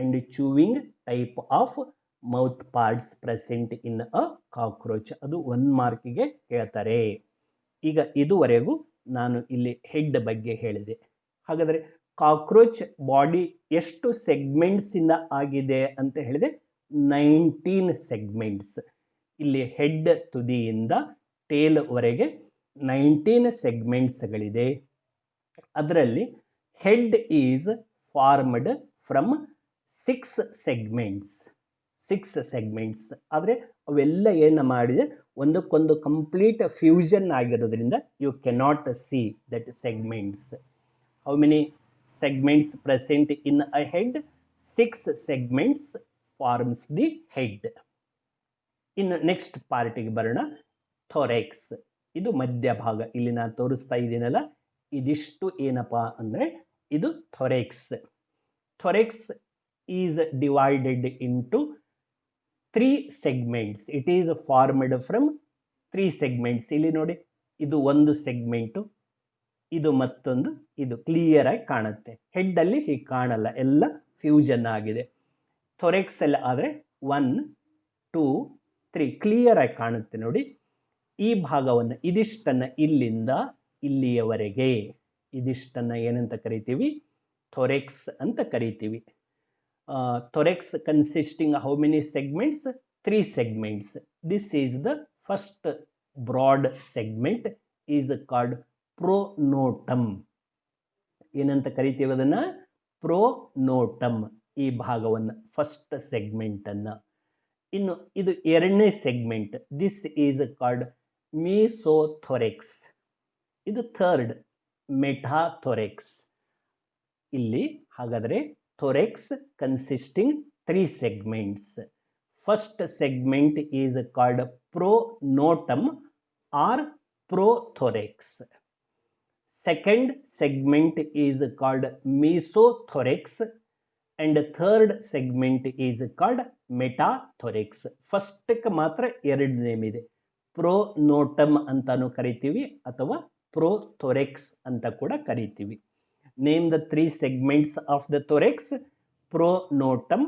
and chewing type of mouth parts present in a cockroach. ಅದು 1 ಮಾರ್ಕಿಗೆ ಕೇಳ್ತಾರೆ. ಈಗ ಇದುವರೆಗೂ ನಾನು ಇಲ್ಲಿ head ಬಗ್ಗೆ ಹೇಳಿದೆ. ಹಾಗಾದರೆ ಕಾಕ್ರೋಚ್ ಬಾಡಿ ಎಷ್ಟು ಸೆಗ್ಮೆಂಟ್ಸ್ ಇಂದ ಆಗಿದೆ ಅಂತ ಹೇಳಿದೆ? 19 ಸೆಗ್ಮೆಂಟ್ಸ್. ಇಲ್ಲಿ ಹೆಡ್ ತುದಿಯಿಂದ ಟೇಲ್ ವರೆಗೆ 19 ಸೆಗ್ಮೆಂಟ್ಸ್ಗಳಿದೆ. ಅದರಲ್ಲಿ head is formed from 6 segments. 6 segments. ಆದರೆ ಅವೆಲ್ಲ ಏನು ಮಾಡಿದೆ, ಒಂದಕ್ಕೊಂದು ಕಂಪ್ಲೀಟ್ ಫ್ಯೂಷನ್ ಆಗಿರೋದ್ರಿಂದ you cannot see that segments. How many segments present in a head? 6 segments forms the head. ಇನ್ನು ನೆಕ್ಸ್ಟ್ ಪಾರ್ಟಿಗೆ ಬರೋಣ. ಥೊರೆಕ್ಸ್. ಇದು ಮಧ್ಯಭಾಗ. ಇಲ್ಲಿ ನಾನು ತೋರಿಸ್ತಾ ಇದ್ದೀನಲ್ಲ, ಇದಿಷ್ಟು ಏನಪ್ಪಾ ಅಂದರೆ ಇದು thorax. Thorax is divided into 3 segments. It is formed from 3 segments. ಇಲ್ಲಿ ನೋಡಿ, ಇದು ಒಂದು ಸೆಗ್ಮೆಂಟು, ಇದು ಮತ್ತೊಂದು, ಇದು ಕ್ಲಿಯರ್ ಆಗಿ ಕಾಣುತ್ತೆ. ಹೆಡ್ ಅಲ್ಲಿ ಹೀಗೆ ಕಾಣಲ್ಲ, ಎಲ್ಲ ಫ್ಯೂಷನ್ ಆಗಿದೆ. ಥೊರೆಕ್ಸ್ ಎಲ್ಲ ಆದರೆ 1 2 3 ಕ್ಲಿಯರ್ ಆಗಿ ಕಾಣುತ್ತೆ ನೋಡಿ. ಈ ಭಾಗವನ್ನು ಇದಿಷ್ಟನ್ನು ಇಲ್ಲಿಂದ ಇಲ್ಲಿಯವರೆಗೆ ಇದಿಷ್ಟನ್ನು ಏನಂತ ಕರಿತೀವಿ? ಥೊರೆಕ್ಸ್ ಅಂತ ಕರಿತೀವಿ. Thorax consisting how many segments? 3 segments. This is the first broad segment is called pronotum. ಏನಂತ ಕರಿತೀವಿ ಅದನ್ನ? pronotum. ಈ ಭಾಗವನ್ನು ಫಸ್ಟ್ ಸೆಗ್ಮೆಂಟ್ ಅನ್ನ. ಇನ್ನು ಇದು ಎರಡನೇ segment. This is called mesothorax. ಇದು ಥರ್ಡ್ ಮೆಟಾಥೊರೆಕ್ಸ್. ಇಲ್ಲಿ ಹಾಗಾದರೆ thorax consisting 3 segments. First segment is called pronotum or prothorax. Second segment is called mesothorax and third segment is called metathorax. First ಕ್ಕೆ ಮಾತ್ರ 2 ನೇಮ್ ಇದೆ. pronotum ಅಂತಾನು ಕರಿತೀವಿ ಅಥವಾ prothorax ಅಂತ ಕೂಡ ಕರಿತೀವಿ. Name the 3 segments of the thorax: pronotum,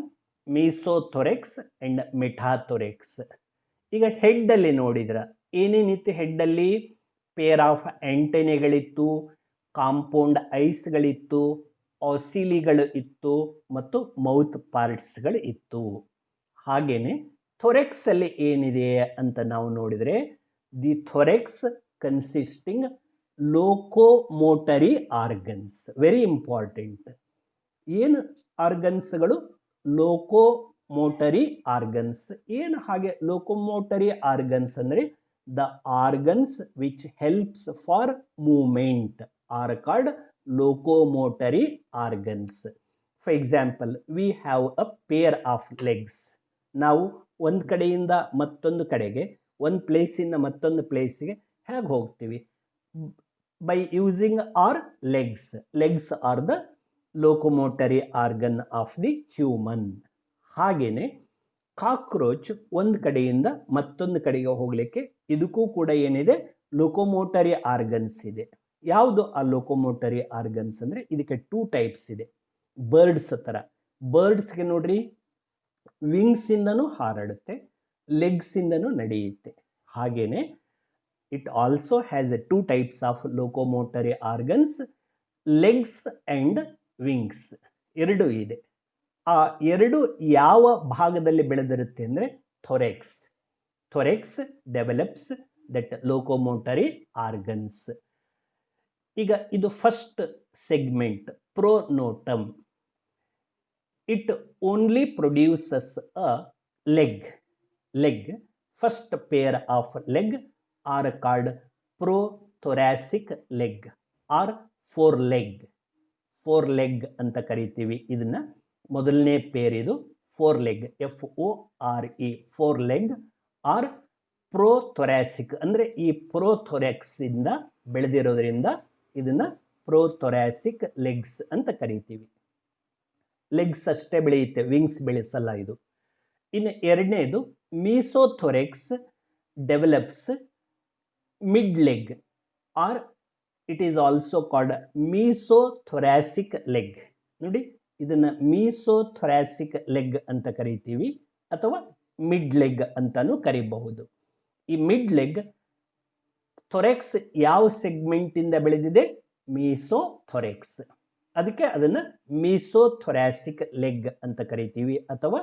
mesothorax and metathorax. ಈಗ ಹೆಡ್ ಅಲ್ಲಿ ನೋಡಿದ್ರ ಏನೇನಿತ್ತು? ಹೆಡ್ ಅಲ್ಲಿ ಪೇರ್ ಆಫ್ ಆಂಟೆನೆಗಳಿತ್ತು, ಕಾಂಪೌಂಡ್ ಐಸ್ಗಳಿತ್ತು, ಆಸಿಲಿಗಳು ಇತ್ತು ಮತ್ತು ಮೌತ್ ಪಾರ್ಟ್ಸ್ಗಳು ಇತ್ತು. ಹಾಗೇನೆ ಥೊರೆಕ್ಸ್ ಅಲ್ಲಿ ಏನಿದೆ ಅಂತ ನಾವು ನೋಡಿದರೆ the thorax consisting locomotory organs. Very important. ಏನು ಆರ್ಗನ್ಸ್ಗಳು? Locomotory organs. ಏನು ಹಾಗೆ ಲೋಕೋಮೋಟರಿ ಆರ್ಗನ್ಸ್ ಅಂದರೆ the organs which helps for movement are called locomotory organs. For example, we have a pair of legs. ನಾವು ಒಂದು ಕಡೆಯಿಂದ ಮತ್ತೊಂದು ಕಡೆಗೆ, ಒಂದು ಪ್ಲೇಸಿಂದ ಮತ್ತೊಂದು ಪ್ಲೇಸಿಗೆ ಹೇಗೆ ಹೋಗ್ತೀವಿ? by using our legs. Legs are the locomotory organ of the human. ಹಾಗೇನೆ ಕಾಕ್ರೋಚ್ ಒಂದು ಕಡೆಯಿಂದ ಮತ್ತೊಂದು ಕಡೆಗೆ ಹೋಗಲಿಕ್ಕೆ ಇದಕ್ಕೂ ಕೂಡ ಏನಿದೆ? ಲೋಕೋಮೋಟರಿ ಆರ್ಗನ್ಸ್ ಇದೆ. ಯಾವುದು ಆ ಲೋಕೋಮೋಟರಿ ಆರ್ಗನ್ಸ್ ಅಂದರೆ ಇದಕ್ಕೆ 2 ಟೈಪ್ಸ್ ಇದೆ. ಬರ್ಡ್ಸ್ ತರ. ಬರ್ಡ್ಸ್ಗೆ ನೋಡ್ರಿ ವಿಂಗ್ಸ್ ಇಂದನೂ ಹಾರಾಡುತ್ತೆ, ಲೆಗ್ಸ್ ಇಂದನೂ ನಡೆಯುತ್ತೆ. ಹಾಗೇನೆ it also has 2 types of locomotory organs, legs and wings. 2 ಇದೆ. ಆ 2 ಯಾವ ಭಾಗದಲ್ಲಿ ಬೆಳೆದಿರುತ್ತೆ ಅಂದರೆ thorax. Thorax develops that locomotory organs. ಈಗ ಇದು first segment pronotum. it only produces a leg. First pair of leg are called prothoracic leg or foreleg ಅಂತ ಕರಿತೀವಿ ಇದನ್ನ. ಮೊದಲನೇ ಪೇರ್ ಇದು foreleg, FORE, foreleg or prothoracic ಅಂದ್ರೆ ಈ prothorax ಇಂದ ಬೆಳೆದಿರೋದ್ರಿಂದ ಇದನ್ನ prothoracic legs ಅಂತ ಕರಿತೀವಿ. ಲೆಗ್ಸ್ ಅಷ್ಟೇ ಬೆಳೆಯುತ್ತೆ, ವಿಂಗ್ಸ್ ಬೆಳೆಸಲ್ಲ ಇದು. ಇನ್ನು ಎರಡನೇದು mesothorax develops mid leg or it is also called mesothoracic leg. ನೋಡಿ, ಇದನ್ನ ಮೀಸೋಥೊರಾಸಿಕ್ ಲೆಗ್ ಅಂತ ಕರಿತೀವಿ ಅಥವಾ ಮಿಡ್ ಲೆಗ್ ಅಂತಾನೂ ಕರಿಬಹುದು. ಈ ಮಿಡ್ ಲೆಗ್ ಥೊರೆಕ್ಸ್ ಯಾವ ಸೆಗ್ಮೆಂಟ್ ಇಂದ ಬೆಳೆದಿದೆ? ಮೀಸೋಥೊರೆಕ್ಸ್. ಅದಕ್ಕೆ ಅದನ್ನ ಮೀಸೋಥೊರಾಸಿಕ್ ಲೆಗ್ ಅಂತ ಕರಿತೀವಿ ಅಥವಾ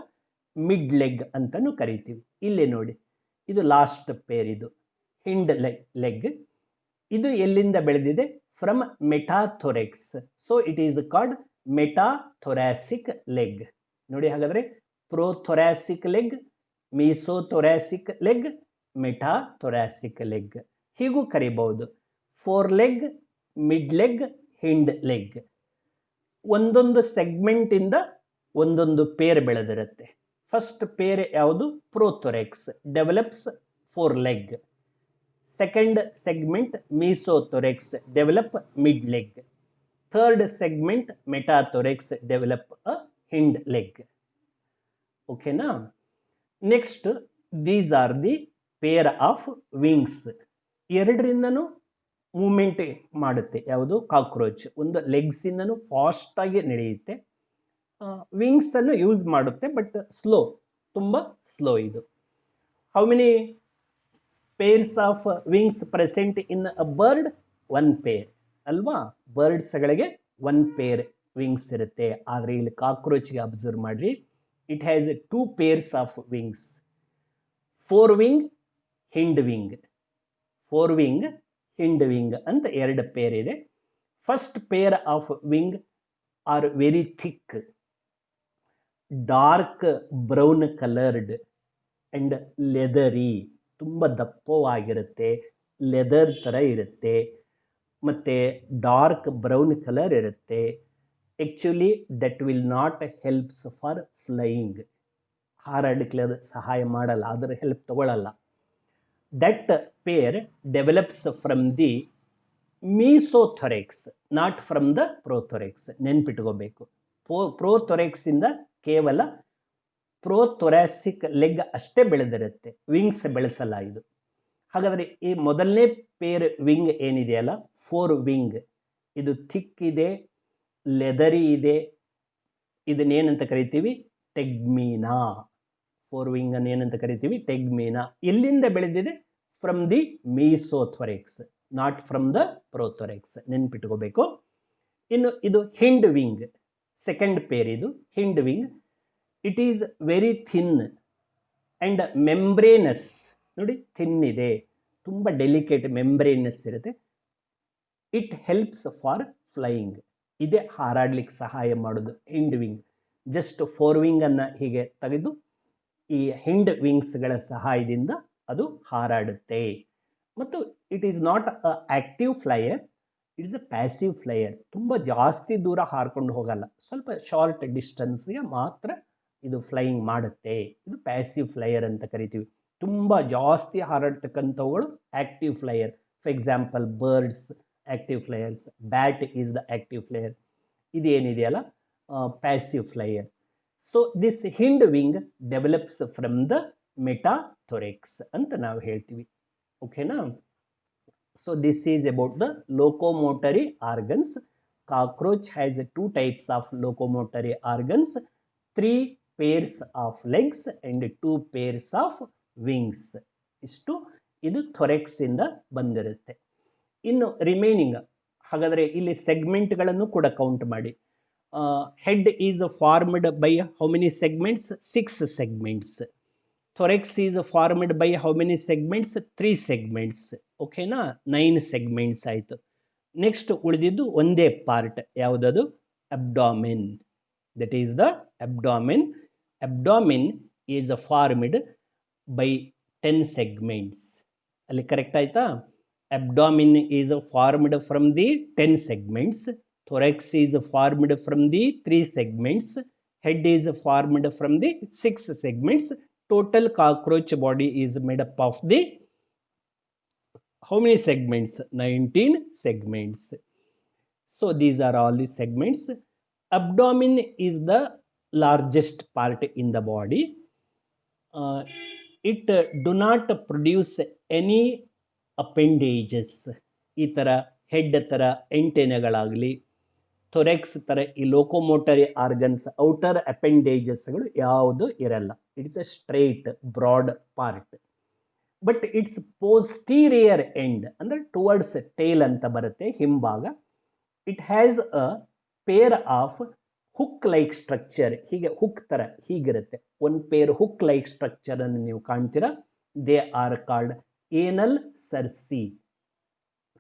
ಮಿಡ್ ಲೆಗ್ ಅಂತಾನೂ ಕರಿತೀವಿ. ಇಲ್ಲಿ ನೋಡಿ, ಇದು ಲಾಸ್ಟ್ ಪೇರ್, ಇದು ಹಿಂಡ್ ಲೆಗ್. ಇದು ಎಲ್ಲಿಂದ ಬೆಳೆದಿದೆ? From metathorax. So it is called metathoracic leg. ನೋಡಿ, ಹಾಗಾದ್ರೆ prothoracic leg, mesothoracic leg, metathoracic leg ಹೀಗೂ ಕರಿಬಹುದು. Fore leg, mid leg, hind leg. ಒಂದೊಂದು ಸೆಗ್ಮೆಂಟ್ ಇಂದ ಒಂದೊಂದು ಪೇರ್ ಬೆಳೆದಿರುತ್ತೆ. ಫಸ್ಟ್ ಪೇರ್ ಯಾವುದು? Prothorax develops fore leg. Second segment mesothorax develop mid leg. Third segment metathorax develop a hind leg. ಓಕೆನಾ? Next, these are the pair of wings. ಎರಡರಿಂದನೂ movement ಮಾಡುತ್ತೆ. ಯಾವುದು? Cockroach ಒಂದು ಲೆಗ್ಸ್ ಇಂದನೂ ಫಾಸ್ಟ್ ಆಗಿ ನಡೆಯುತ್ತೆ. Wings ಅನ್ನು use ಮಾಡುತ್ತೆ, ಬಟ್ ಸ್ಲೋ, ತುಂಬಾ ಸ್ಲೋ ಇದು. How many pairs of wings present in a bird? One pair ಅಲ್ವಾ? ಬರ್ಡ್ಸ್ಗಳಿಗೆ ಒನ್ ಪೇರ್ ವಿಂಗ್ಸ್ ಇರುತ್ತೆ. ಆದರೆ ಇಲ್ಲಿ ಕಾಕ್ರೋಚ್ಗೆ ಅಬ್ಸರ್ವ್ ಮಾಡ್ರಿ, it has 2 pairs of wings. Fore wing, hind wing. Fore wing, hind wing ಅಂತ ಎರಡು ಪೇರ್ ಇದೆ. First pair of wing are very thick, dark brown coloured and leathery. ತುಂಬ ದಪ್ಪವಾಗಿರುತ್ತೆ, ಲೆದರ್ ಥರ ಇರುತ್ತೆ, ಮತ್ತೆ ಡಾರ್ಕ್ ಬ್ರೌನ್ ಕಲರ್ ಇರುತ್ತೆ. Actually that will not helps for flying. ಹಾರಾಡಲಿಕ್ಕೆ ಅದು ಸಹಾಯ ಮಾಡಲ್ಲ, ಅದರ ಹೆಲ್ಪ್ ತಗೊಳ್ಳಲ್ಲ. That pair develops from the mesothorax, not from the prothorax. ನೆನ್ಪಿಟ್ಕೋಬೇಕು, ಪ್ರೋಥೊರೆಕ್ಸ್ ಇಂದ ಕೇವಲ ಪ್ರೋಥೊರಾಸಿಕ್ ಲೆಗ್ ಅಷ್ಟೇ ಬೆಳೆದಿರುತ್ತೆ, ವಿಂಗ್ಸ್ ಬೆಳೆಸಲ್ಲ ಇದು. ಹಾಗಾದರೆ ಈ ಮೊದಲನೇ ಪೇರ್ ವಿಂಗ್ ಏನಿದೆಯಲ್ಲ, ಫೋರ್ ವಿಂಗ್, ಇದು ಥಿಕ್ ಇದೆ, ಲೆದರಿ ಇದೆ. ಇದನ್ನೇನಂತ ಕರಿತೀವಿ? ಟೆಗ್ಮೀನಾ. ಫೋರ್ ವಿಂಗ್ ಅನ್ನು ಏನಂತ ಕರಿತೀವಿ? ಟೆಗ್ಮೀನಾ. ಎಲ್ಲಿಂದ ಬೆಳೆದಿದೆ? From the mesothorax, not from the prothorax. ನೆನ್ಪಿಟ್ಕೋಬೇಕು. ಇನ್ನು ಇದು ಹಿಂಡ್ ವಿಂಗ್, ಸೆಕೆಂಡ್ ಪೇರ್ ಇದು hind wing. It is very thin and membranous. ನೋಡಿ, ಥಿನ್ ಇದೆ, ತುಂಬ ಡೆಲಿಕೇಟ್, ಮೆಂಬ್ರೇನಸ್ ಇರುತ್ತೆ. It helps for flying. ಇದೇ ಹಾರಾಡ್ಲಿಕ್ಕೆ ಸಹಾಯ ಮಾಡೋದು hind wing. Just fore wing ಅನ್ನ ಹೀಗೆ ತೆಗೆದು ಈ ಹಿಂಡ್ ವಿಂಗ್ಸ್ಗಳ ಸಹಾಯದಿಂದ ಅದು ಹಾರಾಡುತ್ತೆ. ಮತ್ತು it is not a active flyer, it is a passive flyer. ತುಂಬ ಜಾಸ್ತಿ ದೂರ ಹಾರ್ಕೊಂಡು ಹೋಗಲ್ಲ, ಸ್ವಲ್ಪ ಶಾರ್ಟ್ ಡಿಸ್ಟೆನ್ಸ್ಗೆ ಮಾತ್ರ ಇದು ಫ್ಲೈಯಿಂಗ್ ಮಾಡುತ್ತೆ. ಇದು ಪ್ಯಾಸಿವ್ ಫ್ಲೈಯರ್ ಅಂತ ಕರಿತೀವಿ. ತುಂಬ ಜಾಸ್ತಿ ಹಾರಾಡ್ತಕ್ಕಂಥವುಗಳು active flyer. For example birds active flyers, bat is the active flyer. ಇದೇನಿದೆಯಲ್ಲ passive flyer. So this hind wing develops from the metathorax ಅಂತ ನಾವು ಹೇಳ್ತೀವಿ. ಓಕೆನಾ? So this is about the locomotory organs. Cockroach has 2 types of locomotory organs, 3 pairs of legs and 2 pairs of wings. ಇಷ್ಟು ಇದು ಥೊರೆಕ್ಸ್ ಇಂದ ಬಂದಿರುತ್ತೆ. ಇನ್ನು ರಿಮೈನಿಂಗ್, ಹಾಗಾದರೆ ಇಲ್ಲಿ ಸೆಗ್ಮೆಂಟ್ಗಳನ್ನು ಕೂಡ ಕೌಂಟ್ ಮಾಡಿ. Head is formed by how many segments? 6 segments. Thorax is formed by how many segments? 3 segments. ಓಕೆನಾ? 9 segments ಆಯಿತು. ನೆಕ್ಸ್ಟ್ ಉಳಿದಿದ್ದು ಒಂದೇ ಪಾರ್ಟ್, ಯಾವುದದು? Abdomen. That is the abdomen. Abdomen is formed by 10 segments. ಅಲ್ಲಿ ಕರೆಕ್ಟ್ ಆಯ್ತಾ? Abdomen is formed from the 10 segments. Thorax is formed from the 3 segments. Head is formed from the 6 segments. Total cockroach body is made up of the how many segments? 19 segments. So these are all the segments. Abdomen is the largest part in the body. It do not produce any appendages. ಈ ಥರ head ಥರ ಎಂಟೆನೆಗಳಾಗಲಿ, ಥೊರೆಕ್ಸ್ ಥರ ಈ ಲೋಕೋಮೋಟರಿ organs outer ಅಪೆಂಡೇಜಸ್ಗಳು ಯಾವುದು ಇರಲ್ಲ. It's a straight broad part. But it's posterior end ಅಂದರೆ towards tail ಅಂತ ಬರುತ್ತೆ, ಹಿಂಭಾಗ. It has a pair of hook like structure. ಹೀಗೆ ಹುಕ್ ಥರ ಹೀಗಿರುತ್ತೆ. ಒಂದು ಪೇರ್ ಹುಕ್ ಲೈಕ್ ಸ್ಟ್ರಕ್ಚರ್ ಅನ್ನು ನೀವು ಕಾಣ್ತೀರಾ. ದೇ ಆರ್ ಕಾಲ್ಡ್ ಏನಲ್ Sirsi.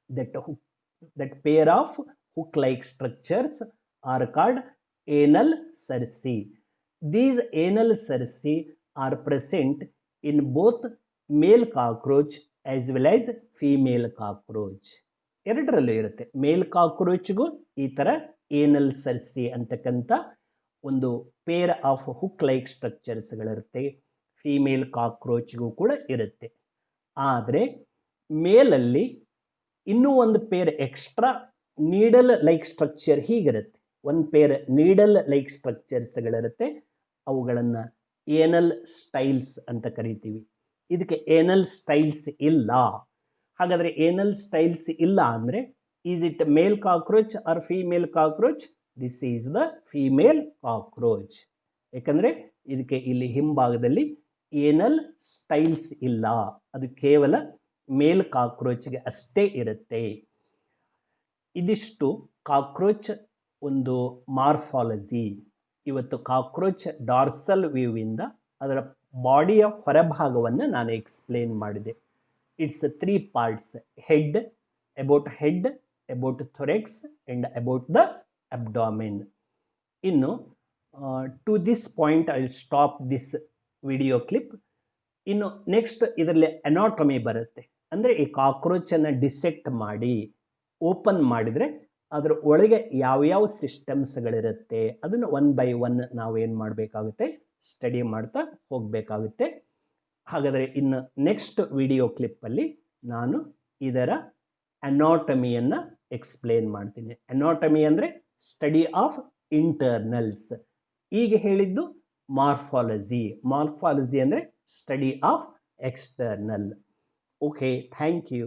that pair of hook like structures are called anal cerci. These anal cerci are present in both male cockroach as well as female cockroach. ಎರಡರಲ್ಲೂ ಇರುತ್ತೆ. ಮೇಲ್ ಕಾಕ್ರೋಚ್ಗೂ ಈ ಥರ ಏನಲ್ cerci ಅಂತಕ್ಕಂಥ ಒಂದು ಪೇರ್ ಆಫ್ ಹುಕ್ ಲೈಕ್ ಸ್ಟ್ರಕ್ಚರ್ಸ್ಗಳಿರುತ್ತೆ. Female ಕಾಕ್ರೋಚ್ಗೂ ಕೂಡ ಇರುತ್ತೆ. ಆದರೆ ಮೇಲಲ್ಲಿ ಇನ್ನೂ ಒಂದು pair extra needle like structure ಹೀಗಿರುತ್ತೆ. ಒಂದು ಪೇರ್ ನೀಡಲ್ ಲೈಕ್ ಸ್ಟ್ರಕ್ಚರ್ಸ್ಗಳಿರುತ್ತೆ. ಅವುಗಳನ್ನು ಏನಲ್ ಸ್ಟೈಲ್ಸ್ ಅಂತ ಕರಿತೀವಿ. ಇದಕ್ಕೆ ಏನಲ್ ಸ್ಟೈಲ್ಸ್ ಇಲ್ಲ. ಹಾಗಾದರೆ ಏನಲ್ ಸ್ಟೈಲ್ಸ್ ಇಲ್ಲ ಅಂದರೆ is it male cockroach or female cockroach? This is the female cockroach. ಯಾಕಂದರೆ ಇದಕ್ಕೆ ಇಲ್ಲಿ ಹಿಂಭಾಗದಲ್ಲಿ ಏನಲ್ ಸ್ಟೈಲ್ಸ್ ಇಲ್ಲ. ಅದು ಕೇವಲ ಮೇಲ್ ಕಾಕ್ರೋಚ್ಗೆ ಅಷ್ಟೇ ಇರುತ್ತೆ. ಇದಿಷ್ಟು ಕಾಕ್ರೋಚ್ ಒಂದು ಮಾರ್ಫಾಲಜಿ. ಇವತ್ತು ಕಾಕ್ರೋಚ್ ಡಾರ್ಸಲ್ ವ್ಯೂವಿಂದ ಅದರ ಬಾಡಿಯ ಹೊರಭಾಗವನ್ನು ನಾನು ಎಕ್ಸ್ಪ್ಲೇನ್ ಮಾಡಿದೆ. It's 3 parts: head, about thorax and about the abdomen. ಇನ್ನು to this point I will stop this video clip. ಇನ್ನು ನೆಕ್ಸ್ಟ್ ಇದರಲ್ಲಿ ಅನಾಟಮಿ ಬರುತ್ತೆ. ಅಂದರೆ ಈ ಕಾಕ್ರೋಚನ್ನು ಡಿಸೆಕ್ಟ್ ಮಾಡಿ ಓಪನ್ ಮಾಡಿದರೆ ಅದರ ಒಳಗೆ ಯಾವ್ಯಾವ ಸಿಸ್ಟಮ್ಸ್ಗಳಿರುತ್ತೆ ಅದನ್ನು 1 by 1 ನಾವೇನು ಮಾಡಬೇಕಾಗುತ್ತೆ, ಸ್ಟಡಿ ಮಾಡ್ತಾ ಹೋಗಬೇಕಾಗುತ್ತೆ. ಹಾಗಾದರೆ ಇನ್ನು ನೆಕ್ಸ್ಟ್ ವಿಡಿಯೋ ಕ್ಲಿಪ್ಪಲ್ಲಿ ನಾನು ಇದರ ಅನಾಟಮಿಯನ್ನು ಎಕ್ಸ್ಪ್ಲೇನ್ ಮಾಡ್ತೀನಿ. ಅನಾಟಮಿ ಅಂದರೆ ಸ್ಟಡಿ ಆಫ್ ಇಂಟರ್ನಲ್ಸ್. ಈಗ ಹೇಳಿದ್ದು ಮಾರ್ಫಾಲಜಿ. ಮಾರ್ಫಾಲಜಿ ಅಂದರೆ study of external. Okay, thank you.